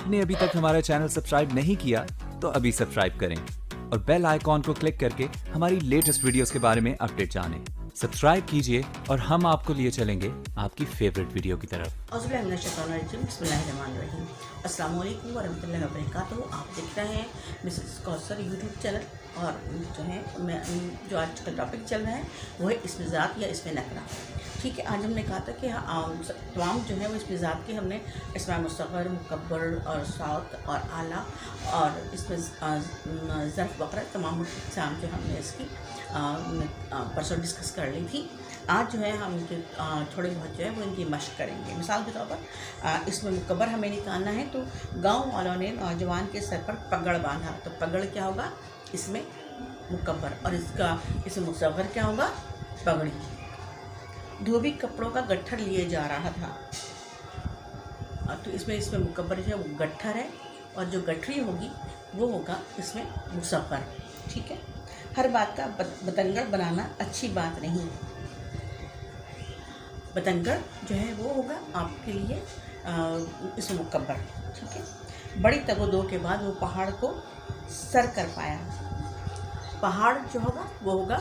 आपने अभी तक हमारा चैनल सब्सक्राइब नहीं किया तो अभी सब्सक्राइब करें और बेल आइकॉन को क्लिक करके हमारी लेटेस्ट वीडियोस के बारे में अपडेट जानें। सब्सक्राइब कीजिए और हम आपको लिए चलेंगे आपकी फेवरेट वीडियो की तरफ। अस्सलाम वालेकुम वरहमतुल्लाहि वबरकातुहू। आप देख रहे हैं मिसेस कौसर यूट्यूब चैनल। और जो है मैं जो आज का टॉपिक चल रहा है वो है इसमें ज़ात या इसमें नकरा। ठीक है, आज हमने कहा था कि तमाम जो है वो इसमें ज़ात के हमने इसमें मुस्तग़र, मुकब्बर और साउत और आला और इसमें ज़र्फ़ वग़ैरह तमाम इक़साम जो हमने इसकी परसों डिस्कस कर ली थी। आज जो है हम इनके थोड़े बहुत जो है वो इनकी मशक़ करेंगे। मिसाल के तौर पर इसमें मुकब्बर हमें निकालना है तो गांव वालों ने नौजवान के सर पर पगड़ बांधा, तो पगड़ क्या होगा इसमें मुकब्बर, और इसमें मुस्तग़र क्या होगा पगड़ी। धोबी कपड़ों का गट्ठर लिए जा रहा था, तो इसमें मुकब्बर जो है वो गट्ठर है और जो गठरी होगी वो होगा इसमें मुस्तग़र। ठीक है, हर बात का बतंगड़ बनाना अच्छी बात नहीं। बतंगड़ जो है वो होगा आपके लिए इसमें मुकब्बर। ठीक है, बड़ी तगोदो के बाद वो पहाड़ को सर कर पाया। पहाड़ जो होगा वो होगा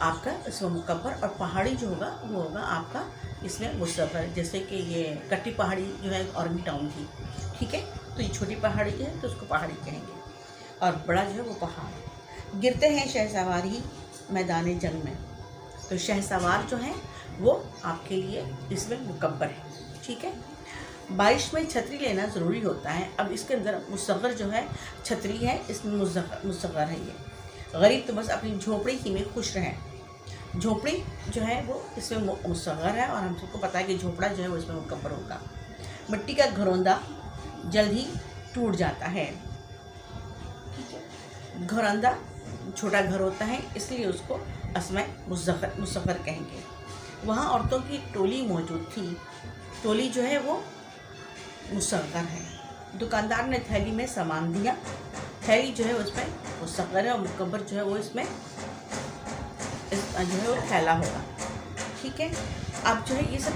आपका इसमें मुकब्बर, और पहाड़ी जो होगा वो होगा आपका इसमें मुस्तग़र। जैसे कि ये कट्टी पहाड़ी जो है औरंगी टाउन की, ठीक है, तो ये छोटी पहाड़ी है तो उसको पहाड़ी कहेंगे, और बड़ा जो है वो पहाड़। गिरते हैं शहसवार ही मैदान जंग में, तो शहसवार जो है वो आपके लिए इसमें मुकब्बर है। ठीक है, बारिश में छतरी लेना ज़रूरी होता है। अब इसके अंदर मुस्तग़र जो है छतरी है, इसमें मुस्तग़र है ये। गरीब तो बस अपनी झोपड़ी ही में खुश रहें। झोपड़ी जो है वो इसमें मुस्तग़र है, और हम सबको पता है कि झोपड़ा जो है वो इसमें मुकब्बर होगा। मिट्टी का घरौंदा जल्द ही टूट जाता है। ठीक है, घरौंदा छोटा घर होता है इसलिए उसको इसमें मुस्तग़र कहेंगे। वहाँ औरतों की टोली मौजूद थी, टोली जो है वो मुस्तग़र है। दुकानदार ने थैली में सामान दिया, थैली जो है उसमें मुस्तग़र है, और मुकब्बर जो है वो इसमें जो है वो थैला होगा। ठीक है, अब जो है ये सब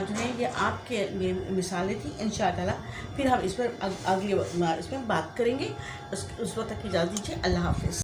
जो है ये आपके मिसालें थी। इंशाअल्लाह फिर हम इस पर अगली इसमें बात करेंगे। उस वक्त तक इजाज़त दीजिए। अल्लाह हाफ़िज़।